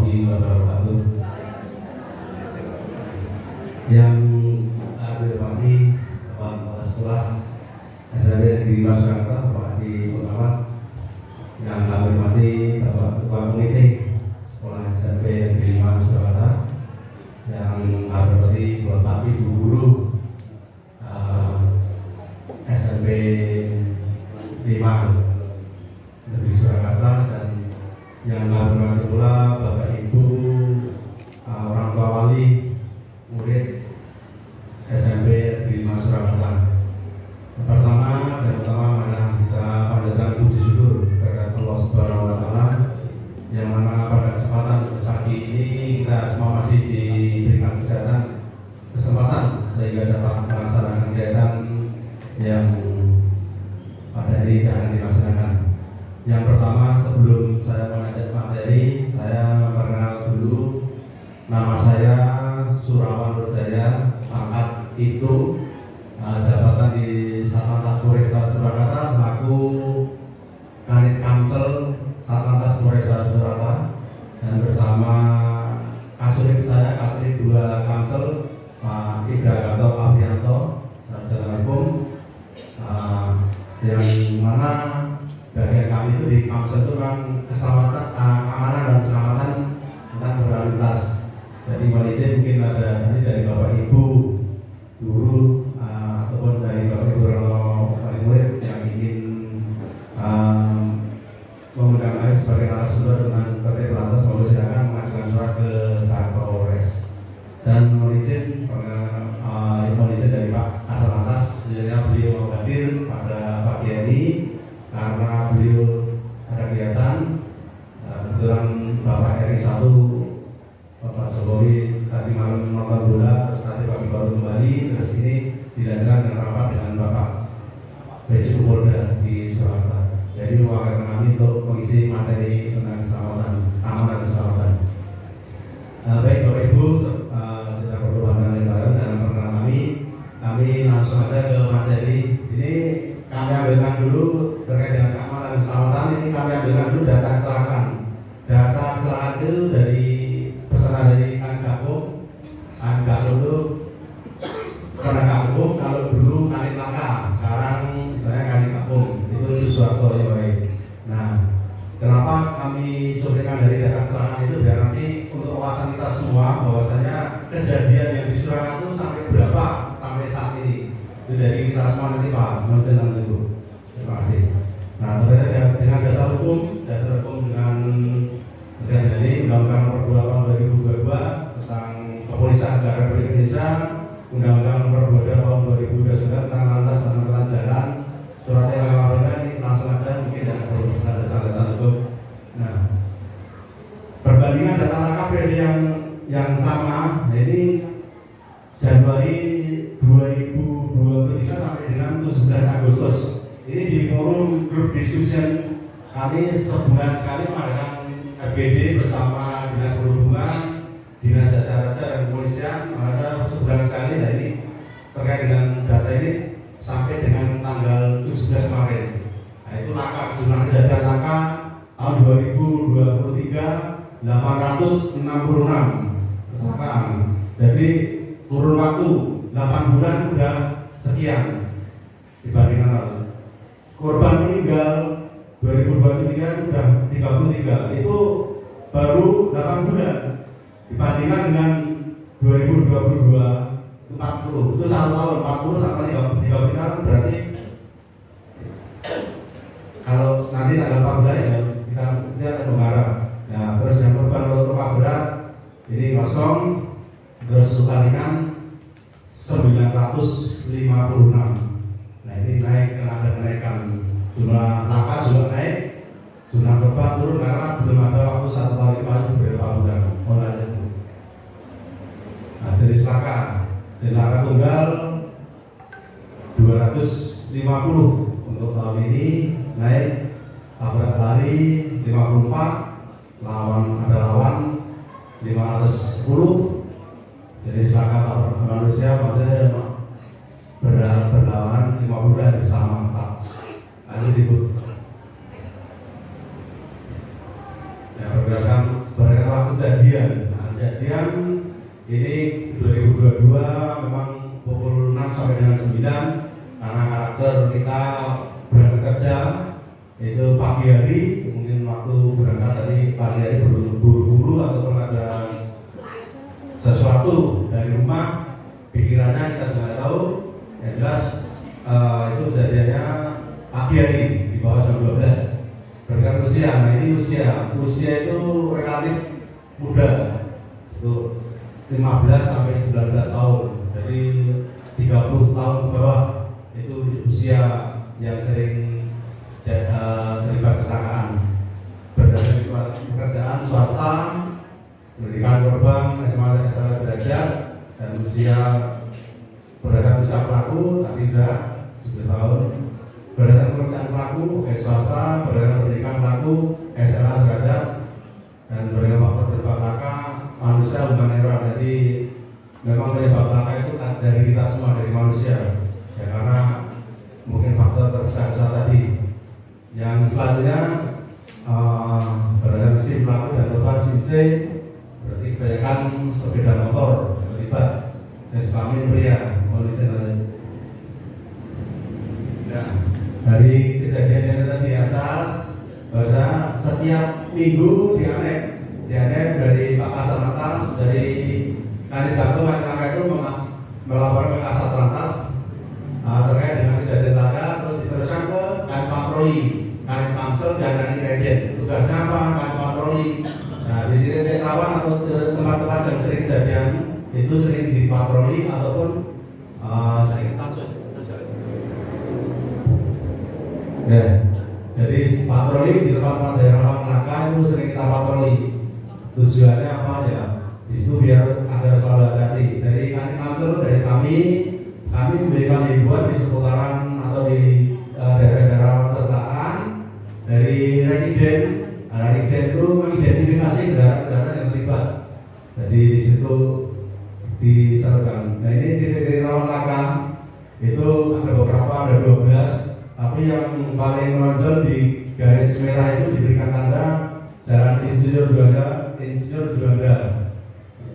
warahmatullahi wabarakatuh. Yang saya hormati Bapak Kepala Sekolah SMP Negeri Surakarta, Bapak Adi Pengamat. Yang saya hormati Bapak Ketua Komite Sekolah SMP Negeri Surakarta. Yang saya hormati Bapak Ibu Guru SMP 5 Negeri Surakarta, dan yang saya hormati pula Bapak Ibu orang tua wali murid SMP Negeri Surakarta. Pertama adalah kita panjatkan puji syukur kepada Allah Subhanahu wa Ta'ala, yang mana pada kesempatan pagi ini kita semua masih diberikan kesempatan sehingga dapat melaksanakan kegiatan yang pada hari ini akan dilaksanakan. Yang pertama, sebelum saya mengajak materi, saya memperkenalkan dulu. Nama saya Surawan Nurjaya, pangkat itu jabatan di Satlantas Polresta Surakarta selaku Kanit Kamsel Satlantas Polresta Surakarta, dan bersama Kasubit saya, Kasubit 2 Kamsel Pak Ibraganto Aprianto, sarjana hukum, yang mana bagian kami itu di Kamsel itu kan keselamatan, keamanan dan keselamatan tentang berlalu lintas. Jadi mohon izin mungkin ada nanti dari Bapak Ibu guru ataupun dari Bapak Ibu orang tua murid yang ingin mengundang kami sebagai narasumber tentang tertib lantas, mohon silakan mengajukan surat ke Kapolres. Dan mohon izin dari Pak Kasat Lantas, sebenarnya beliau mau hadir pada pagi ini karena beliau ada kegiatan. Kebetulan Bapak RI 1 Bapak Jokowi tadi malam nonton bola, terus tadi pagi baru kembali, terus ini dilanjutkan dengan rapat dengan Bapak PJ Polda di Surakarta. Jadi mewakilkan kami untuk mengisi materi tentang keselamatan, keamanan dan keselamatan. Baik Bapak Ibu, tidak perlu panjang lebar dalam perkenalan kami langsung saja ke materi. Ini kami ambilkan dulu terkait dengan keamanan dan keselamatan. Ini kami ambilkan dulu data kecelakaan. Data kecelakaan itu dari pesanan dari Kangakum itu penegak hukum. Kalau dulu Kanit Laka, sekarang saya Kanit Kakum, itu suatu yang baik. Nah, kenapa kami cuplikan dari data kecelakaan itu biar nanti untuk wawasan kita semua bahwasanya kejadian yang di Surakarta itu sampai berapa sampai saat ini. Itu dari kita semua nanti Pak, menjelang dulu. Terima kasih. Nah, terkait dengan dasar hukum dengan kegiatan ini Undang-Undang Nomor 2 Tahun 2022 tentang Kepolisian Negara Republik Indonesia, Undang-Undang Nomor 22 Tahun 2029 tentang lantas dan angkutan jalan, surat yang laporan ini langsung aja, mungkin tidak perlu ada dasar hukum. Nah, perbandingan data laka periode yang sama, ini Januari 2023 sampai dengan 17 Agustus. Ini di forum grup discussion kami sebulan sekali mengadakan FGD bersama Dinas Perhubungan, Dinas Jasa Raja dan Kepolisian, maka sebulan sekali. Nah ini terkait dengan data ini sampai dengan tanggal 17 kemarin. Nah itu laka, jumlah kejadian laka tahun 2023 866 kecelakaan. Jadi kurun waktu 8 bulan sudah sekian dibandingkan lalu. Korban meninggal 2023 sudah 33, itu baru 8 bulan dibandingkan dengan 2022 itu 40, itu 1 tahun 40 sampai 33 berarti kalau nanti tanggal 14 ya kita ada pembarang. Nah terus yang korban luka berat ini kosong, terus luka ringan 956. Nah ini naik karena ada kenaikan jumlah laka juga naik, jumlah korban turun karena belum ada waktu 1 tahun ini beberapa bulan. Nah jenis laka tunggal 250 untuk tahun ini, naik tabrak lari 54, lawan 510, jenis laka tabrak manusia maksudnya berlawanan 50 dan bersama 4. Lalu ya pergerakan waktu kejadian. Nah, kejadian ini 2022 memang pukul 6 sampai dengan 9 karena karakter kita berangkat kerja itu pagi hari, mungkin waktu berangkat tadi pagi hari buru-buru ataupun ada sesuatu dari rumah, pikirannya kita sudah tahu. Yang jelas itu kejadiannya pagi hari di bawah jam 12. Berkaitan usia, nah ini usia itu relatif muda, itu 15 sampai 19 tahun, jadi 30 tahun ke bawah itu usia yang sering terlibat kecelakaan. Berdasarkan pekerjaan swasta, pendidikan korban SMA derajat, dan usia berdasarkan usia pelaku tapi tidak 10 tahun. Berdasarkan pekerjaan pelaku swasta, berdasarkan pendidikan pelaku SMA derajat, dan berdasarkan faktor penyebab laka manusia bukan error. Jadi memang penyebab laka itu dari kita semua, dari manusia ya, karena mungkin faktor terbesar tadi. Yang selanjutnya berdasarkan SIM pelaku dan korban SIM C, berarti kebanyakan sepeda motor yang terlibat, dan kelamin pria. Nah, dari kejadian yang tadi di atas, bahwa setiap minggu dianek dari Pak Kasat Lantas, dari Kanit Gakum laka itu melapor ke Kasat Lantas terkait dengan kejadian laka, terus diteruskan ke Kanit Patroli, Kanit Pamsel, dan Kanit Reden. Tugasnya apa? Kanit Patroli. Nah, di titik rawan atau tempat-tempat yang sering kejadian itu sering dipatroli ataupun sering ya. Jadi patroli di tempat-tempat daerah rawan laka itu sering kita patroli. Tujuannya apa ya? Itu biar agar selalu hati-hati. Dari Kanit Pamsel, dari kami memberikan himbauan di seputaran atau di daerah-daerah kecelakaan. Dari Rekiden, Rekiden itu mengidentifikasi kendaraan-kendaraan yang terlibat. Jadi di situ disalurkan. Nah, ini titik-titik rawan laka itu ada beberapa, ada 12. Tapi yang paling menonjol di garis merah itu diberikan tanda Jalan Insinyur Juanda.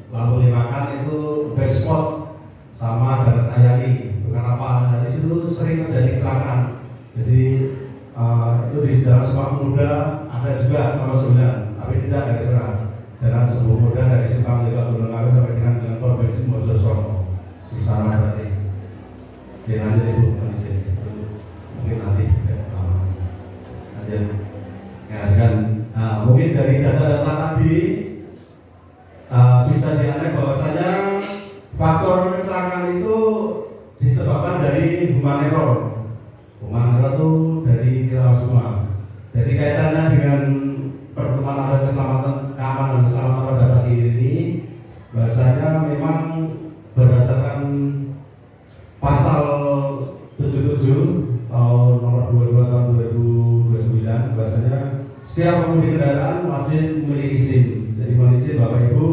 Lampu Limakan itu best spot sama Jalan Ayani. Kenapa? Dari situ sering terjadi kecelakaan. Jadi itu di Jalan Simpang Muda ada juga nomor 9, tapi tidak garis merah. Jalan Sebuah Muda dari Simpang Jaga Gunung Kawi sampai dengan Pol Bensin Mojokerto. Di sana berarti. Oke, lanjut Ibu kondisi. Mungkin nanti ya kan. Nah, mungkin dari data-data tadi bisa dianalisis bahwasanya faktor kecelakaan itu disebabkan dari human error. Human error itu dari kita semua. Jadi kaitannya dengan pertemuan ada keamanan dan keselamatan pada pagi ini, bahwasanya memang berdasarkan pasal 77 tahun nomor 22 tahun 2029, bahwasanya setiap pengemudi kendaraan wajib memiliki SIM. Jadi mohon izin Bapak Ibu,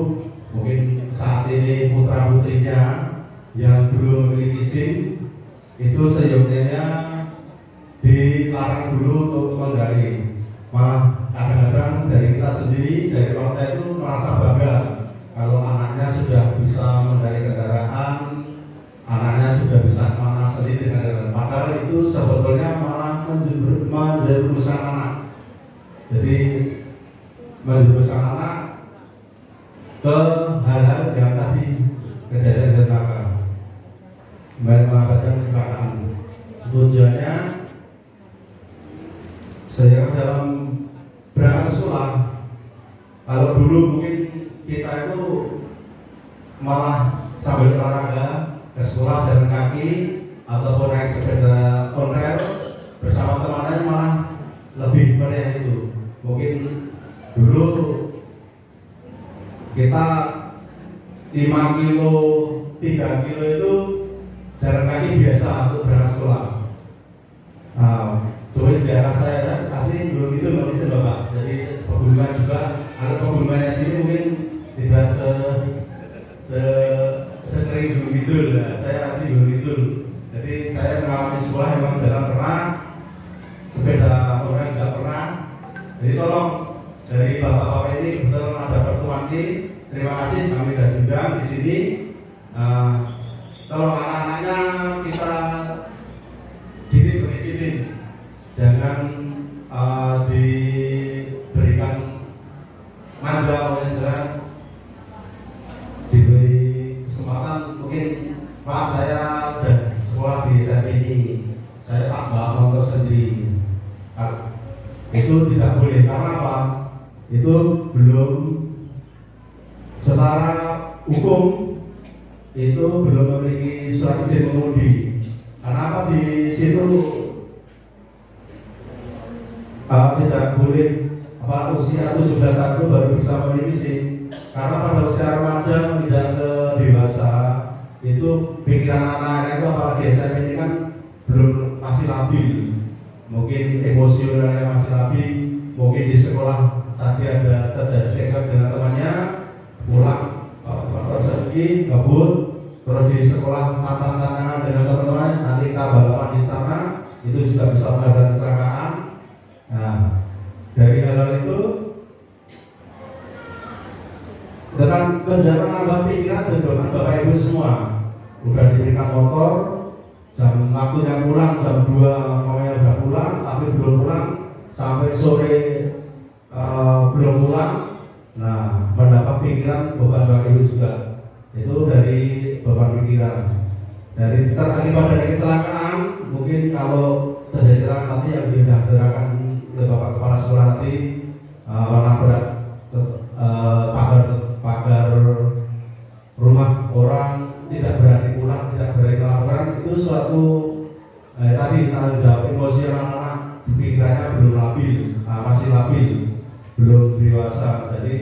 mungkin saat ini putra putrinya yang belum memiliki SIM itu seyogyanya dilarang dulu untuk mengendarai. Malah kadang-kadang dari kita sendiri, dari orang tua itu merasa bangga kalau anaknya sudah bisa mengendarai kendaraan, anaknya sudah bisa mana sendiri dengan kendaraan. Padahal itu sebetulnya malah menjerumuskan anak. Jadi menjerumuskan anak ke hal-hal yang tadi kejadian dan laka, mengakibatkan kecelakaan. Tujuannya saya dalam berangkat ke sekolah, kalau dulu mungkin kita itu malah sambil olahraga ke sekolah jalan kaki ataupun naik sepeda onrel bersama teman-teman, malah lebih meriah itu. Mungkin dulu kita 5 kilo, 3 kilo itu jalan kaki biasa untuk berangkat sekolah. Coba di daerah saya asli belum itu nggak bisa Bapak. Jadi pegunungan juga, kalau pegunungannya sini mungkin tidak sekering Gunung Kidul. Saya asli Gunung Kidul. Jadi saya mengalami sekolah memang jalan pernah, sepeda orang juga pernah. Jadi tolong dari bapak-bapak ini kebetulan ada pertemuan ini nanti terima kasih kami sudah diundang di sini. Kalau anak-anaknya kita didik berdisiplin, jangan diberikan manja oleh jalan, diberi kesempatan. Mungkin Pak, saya sudah sekolah di SMP ini, saya tak bawa motor sendiri. Itu tidak boleh, karena apa? Itu belum secara hukum, itu belum memiliki surat izin mengemudi. Karena apa? Di situ tidak boleh usia 17 tahun baru bisa memiliki SIM. Karena pada usia remaja tidak ke dewasa, itu pikiran anak-anak itu apalagi SMP ini kan belum, masih labil. Mungkin emosionalnya masih labil. Mungkin di sekolah tadi ada terjadi cekcok dengan temannya, pulang tersegi ngebut, terus di sekolah tantangan dengan teman-teman, nanti kita balapan di sana, itu juga bisa mengakibatkan kecelakaan. Nah, dari hal itu dengan menjaga nambah pikiran dan dorongan Bapak Ibu semua. Udah diberikan motor, jam waktunya pulang jam 2 mamanya udah pulang, tapi belum pulang sampai sore belum pulang. Nah, mendapat pikiran Bapak Ibu juga. Itu dari beban pikiran. Dari akibat dari kecelakaan, mungkin kalau terjadi kecelakaan nanti yang dihadapkan oleh Bapak Kepala Sekolah nanti menabrak pagar rumah orang, tidak berani pulang, tidak berani melakukan, itu suatu tadi tanggung jawab emosional anak, pikirannya belum labil, masih labil, belum dewasa. Jadi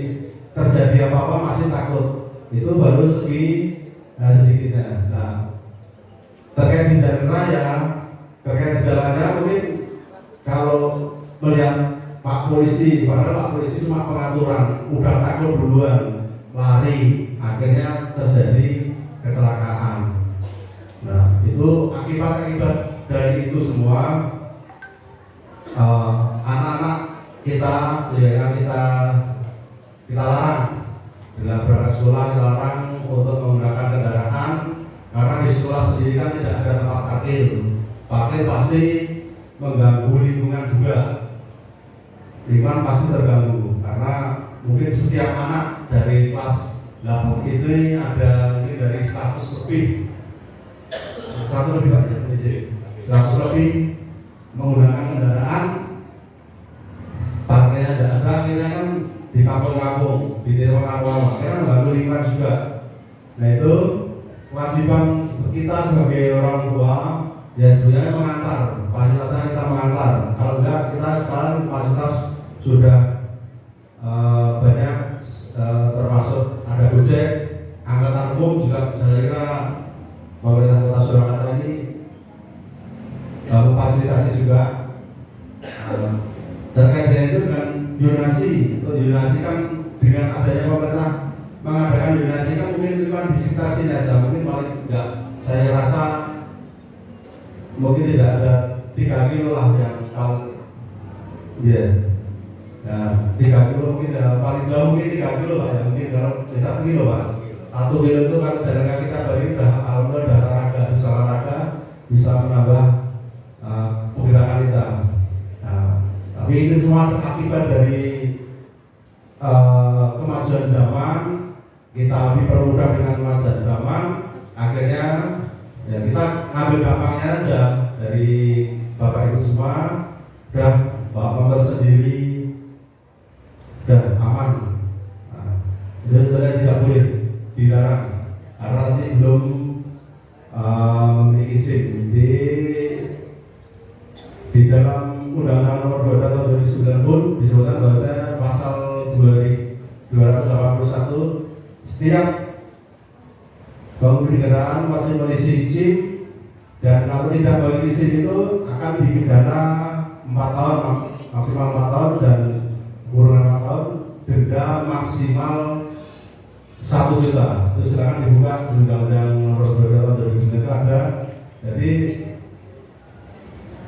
terjadi apa-apa masih takut. Itu baru sedikitnya. Nah, terkait di jalan raya, terkait di jalannya mungkin kalau melihat Pak Polisi, padahal Pak Polisi cuma pengaturan, udah takut duluan, lari, akhirnya terjadi kecelakaan. Nah, itu akibat dari itu semua. Anak-anak kita, sehingga kita larang bila berangkat sekolah, kita larang untuk menggunakan kendaraan, karena di sekolah sendiri kan tidak ada tempat parkir. Parkir pasti mengganggu lingkungan juga. Lingkungan pasti terganggu karena mungkin setiap anak dari kelas 8 ini ada mungkin dari 100 lebih Pak ya, 100 lebih menggunakan kendaraan, parkirnya tidak ada, akhirnya kan di kampung-kampung, di daerah-daerah, akhirnya mengganggu lingkungan juga. Nah, itu kewajiban kita sebagai orang tua ya sebenarnya mengantar, fasilitasnya kita mengantar. Kalau enggak, kita sekarang fasilitas sudah banyak, termasuk ada Gojek, angkutan umum juga. Saya kira pemerintah Kota Surakarta ini memfasilitasi juga. Terkait dengan itu, dengan donasi, kan dengan adanya pemerintah mengadakan donasi kan mungkin itu kan di sekitar sini saja, mungkin paling tidak, saya rasa mungkin tidak ada 3 kilo lah yang kalau nah, 3 kilo mungkin paling jauh mungkin 3 kilo lah ya, mungkin kalau 1 kilo Pak. 1 kilo itu kalau jalan kaki kita balik udah olahraga, bisa olahraga, bisa menambah pergerakan kita. Nah, tapi itu semua akibat dari kemajuan zaman. Kita dipermudah dengan kemajuan zaman, akhirnya ya kita ambil dampaknya aja. Dari Bapak Ibu semua udah bawa motor sendiri dan aman. Nah, itu sebenarnya tidak boleh, dilarang karena nanti belum memiliki SIM. Di dalam Undang-Undang Nomor 2 Tahun 2009 pun disebutkan bahwasanya pasal 281, setiap pengemudi kendaraan wajib memiliki SIM, dan kalau tidak memiliki SIM itu akan dipidana 4 tahun, maksimal 4 tahun, dan kurungan 4 tahun, denda maksimal 1 juta. Itu silakan dibuka di Undang-Undang Nomor 2 Tahun 2009 itu ada. Jadi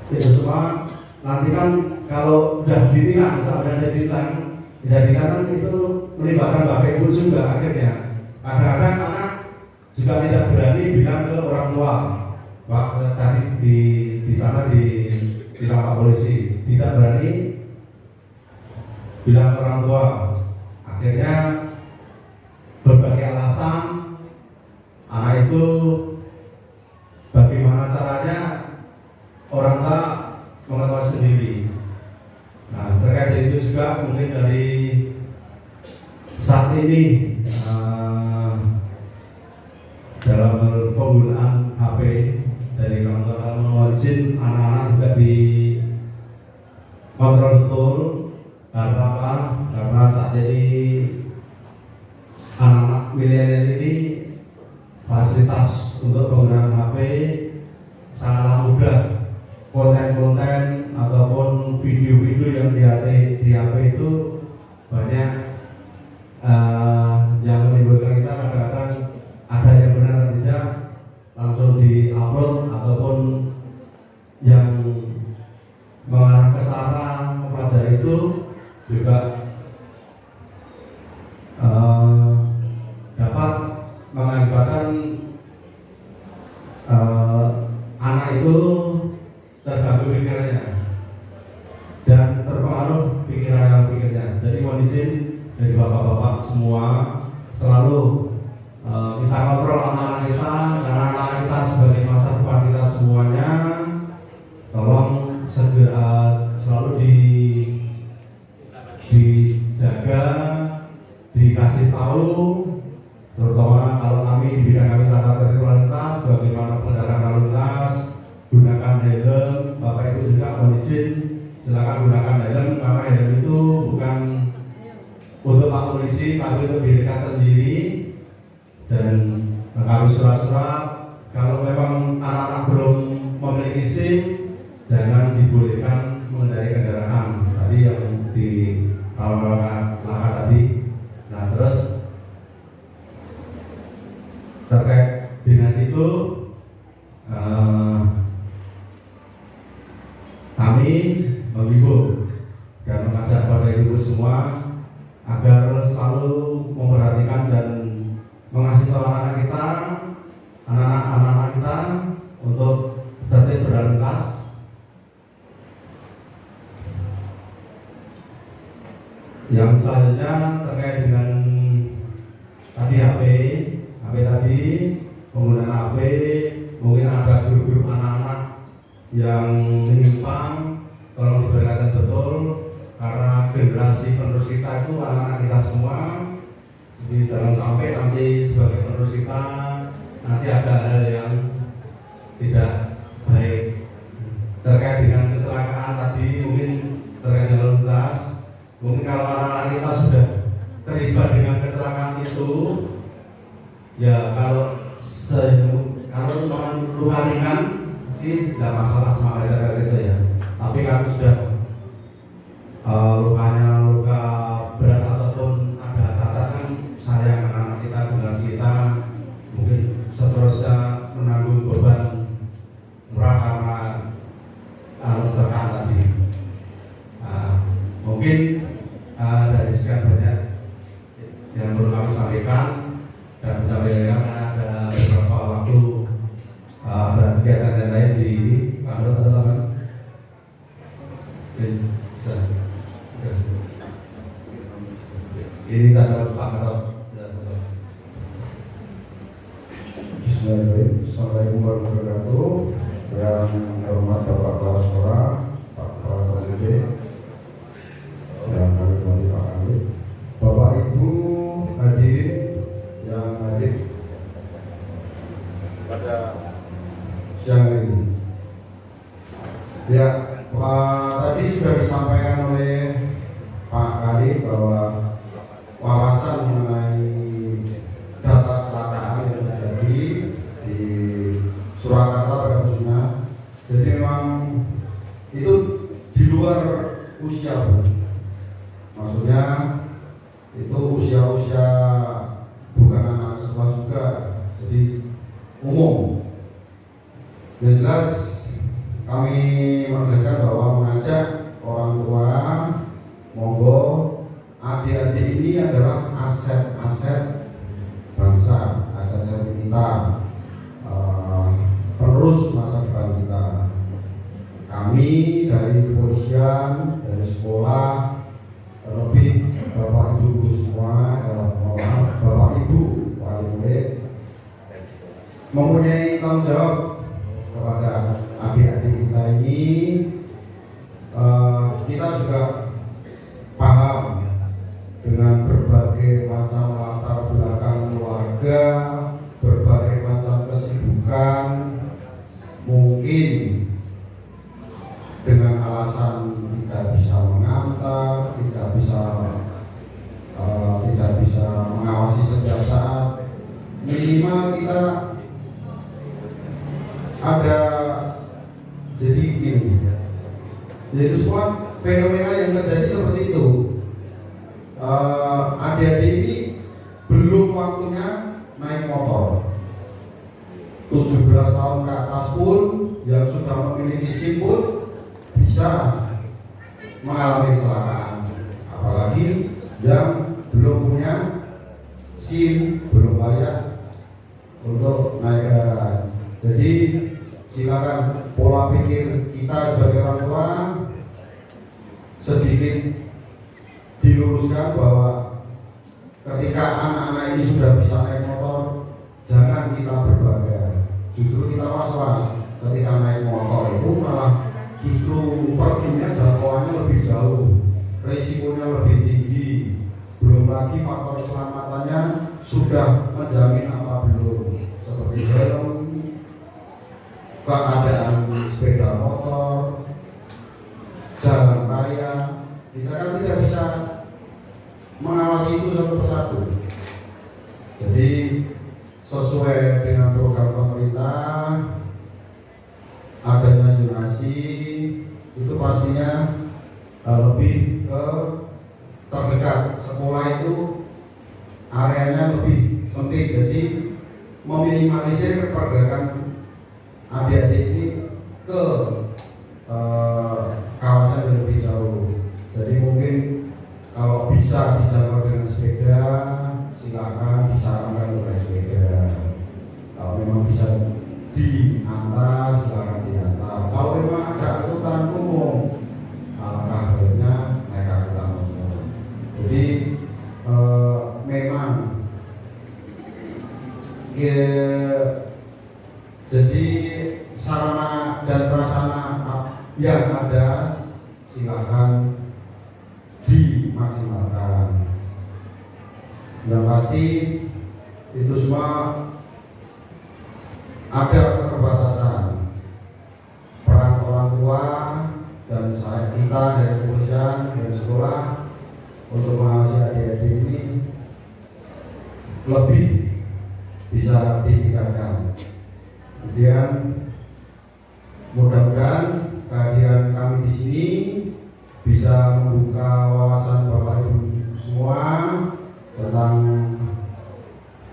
itu semua nanti kan kalau sudah ditilang, sampai ada ditilang, jadi kan itu melibatkan bapak ibu juga akhirnya. Kadang-kadang anak juga tidak berani bilang ke orang tua. Pak tadi di sana di Pak polisi tidak berani bilang ke orang tua. Akhirnya berbagai alasan anak itu bagaimana caranya orang tua mengetahui sendiri. Nah terkait itu juga mungkin dari saat ini dalam penggunaan HP dari kawan-kawan mewajib anak-anak juga dikontrol betul. Karena apa? Karena saat ini anak-anak milenial ini fasilitas untuk penggunaan HP sangatlah mudah. Konten-konten ataupun video-video yang di HP itu banyak yang menimbulkan kita kadang-kadang ada yang benar atau tidak langsung di-upload ataupun yang mengarah ke sana mempelajari itu juga dapat mengakibatkan anak itu terganggu pikirannya dan terpengaruh pikirannya. Jadi mohon izin dari bapak-bapak semua selalu kita kontrol anak-anak kita, karena anak kita sebagai masa depan kita semuanya. Tolong segera selalu dijaga, dikasih tahu, terutama kalau kami di bidang kami tata tertib lalu lintas, bagaimana pengendara lalu lintas, gunakan helm. Bapak Ibu juga mohon izin silakan gunakan helm, karena helm itu bukan untuk Pak Polisi tapi untuk diri kita sendiri. Dan kami surat-surat kalau memang anak-anak belum memiliki SIM jangan dibolehkan mengendarai kendaraan tadi yang di laka tadi. Nah terus terkait dengan itu kami menghimbau dan mengajak kepada ibu semua agar selalu memperhatikan dan mengasih tahu anak-anak kita, anak-anak kita untuk tertib berlalu lintas. Yang selanjutnya terkait dengan tadi HP tadi, penggunaan HP, mungkin ada grup-grup anak-anak yang menyimpang. Tolong diperhatikan betul, karena generasi penerus kita itu anak-anak kita semua. Jadi jangan sampai nanti sebagai penerus kita nanti ada hal yang tidak baik terkait dengan kecelakaan tadi, mungkin terkait dengan lalu lintas. Mungkin kalau anak-anak kita sudah terlibat dengan kecelakaan itu, ya kalau luka ringan ini tidak masalah sama kayak itu ya. Tapi kalau sudah lukanya luka berat ataupun ada catatan, sayang anak kita, generasi kita mungkin seterusnya menanggung beban murah karena kecelakaan tadi. Mungkin dari sekian banyak yang perlu kami sampaikan, dan mudah-mudahan ada beberapa waktu ada kegiatan yang lain di kantor atau apa? Ini tanda Pak Kadot. Bismillahirrahmanirrahim. Assalamualaikum warahmatullahi wabarakatuh. Yang hormat Bapak Kepala Sekolah, Pak Kepala KPD, yang kami hormati Pak Kanwil, Bapak Ibu hadirin yang hadir pada siang ini. Ya, tadi sudah disampaikan oleh Pak Kadi bahwa wawasan mengenai data kecelakaan yang terjadi di Surakarta pada khususnya, jadi memang itu di luar usia, maksudnya itu usia bukan anak sekolah juga, jadi umum. Yang jelas kami menegaskan bahwa mengajak orang tua, monggo adik-adik ini adalah kami dari kepolisian, dari sekolah, terlebih Bapak Ibu guru semua, Bapak Ibu wali murid mempunyai tanggung jawab kepada adik-adik kita ini. Kita juga paham dengan berbagai macam latar belakang keluarga, berbagai macam kesibukan, mungkin dengan alasan tidak bisa mengantar, tidak bisa mengawasi setiap saat. Minimal kita ada, jadi gini, yaitu semua fenomena yang terjadi seperti itu. Adik-adik ini belum waktunya naik motor. 17 tahun ke atas pun yang sudah memiliki SIM pun bisa mengalami kecelakaan. Apalagi yang belum punya SIM, belum layak untuk naik kendaraan. Jadi silakan pola pikir kita sebagai orang tua sedikit diluruskan bahwa ketika anak-anak ini sudah bisa naik motor, jangan kita berbangga. Justru kita was-was ketika naik motor itu malah justru perginya jangkauannya lebih jauh, risikonya lebih tinggi. Belum lagi faktor keselamatannya sudah menjamin apa belum, seperti helm, keadaan sepeda motor, jalan raya. Kita kan tidak bisa mengawasi itu satu persatu. Jadi sesuai dengan program pemerintah adanya zonasi itu pastinya lebih ke terdekat sekolah itu areanya lebih sempit, jadi meminimalisir pergerakan adik-adik ini ke kawasan yang lebih jauh. Jadi mungkin kalau bisa dijangkau dengan sepeda, silakan disarankan untuk naik sepeda. Kalau memang bisa diantar, silakan diantar. Kalau memang ada angkutan umum, alangkah baiknya naik angkutan umum. Jadi memang jadi sarana dan prasarana yang ada silakan dimaksimalkan. Yang pasti itu semua ada keterbatasan. Peran orang tua dan kita dari kepolisian dan sekolah untuk mengawasi adik-adik ini lebih bisa ditingkatkan. Kemudian mudah-mudahan kehadiran kami di sini bisa membuka wawasan Bapak Ibu semua tentang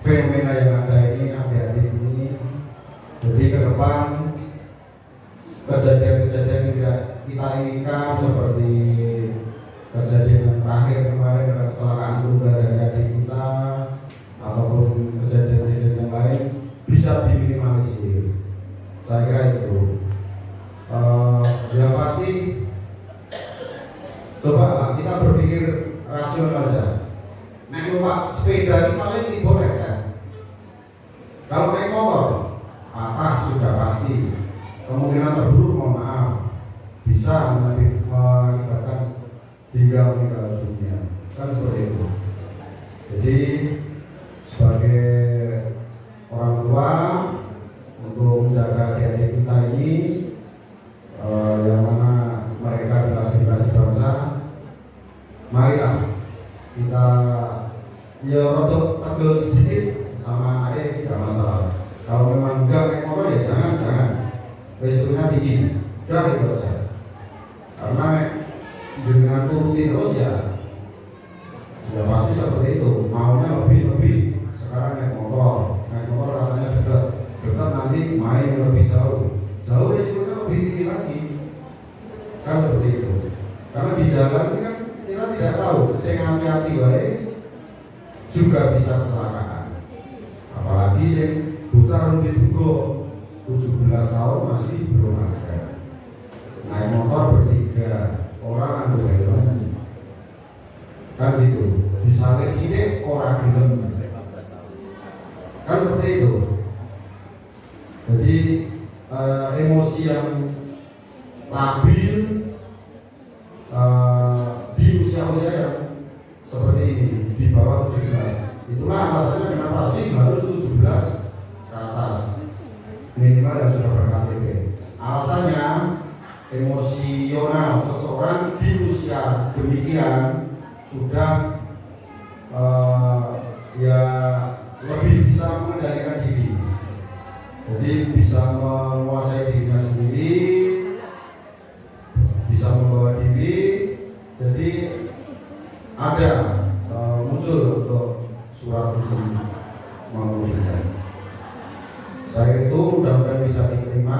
fenomena yang ada ini, adik-adik ini. Jadi ke depan kejadian-kejadian yang tidak kita inginkan seperti kejadian yang terakhir kemarin ada kecelakaan tunggal dari adik kita ataupun kejadian-kejadian yang lain bisa diminimalisir. Saya kira itu. Yang pasti coba kita berpikir rasional saja. Naik numpak sepeda ini paling tiba lecet. Kalau naik motor, patah sudah pasti. Kemungkinan terburuk, mohon maaf, bisa mengakibatkan meninggal dunia. Kan seperti itu. Jadi sebagai orang tua untuk menjaga adik-adik kita ini yang mana mereka adalah generasi bangsa, marilah kita rotok tegel sedikit sama anaknya, tidak masalah. Kalau memang enggak naik motor ya jangan, resikonya tinggi, udah itu saja. Karena jenengan turutin terus ya pasti seperti itu, maunya lebih. Sekarang naik motor katanya dekat nanti main yang lebih jauh resikonya lebih tinggi lagi, kan seperti itu. Karena di jalan ini kan kita tidak tahu, saya hati-hati baik juga bisa kecelakaan. Apalagi saya bocah lebih 17 tahun masih belum ada. naik motor bertiga, orang ambil helm, kan gitu. Disalib sini orang gelem, kan seperti itu. Jadi emosi yang labil di usia-usia yang seperti ini, di bawah 17, itulah alasannya kenapa SIM harus 17 ke atas minimal yang sudah ber-KTP. Alasannya emosional seseorang di usia demikian sudah ya lebih bisa mengendalikan diri, jadi bisa menguasai dirinya sendiri, bisa membawa diri. Jadi ada muncul untuk surat izin mengemudikan. Saya itu mudah-mudahan bisa diterima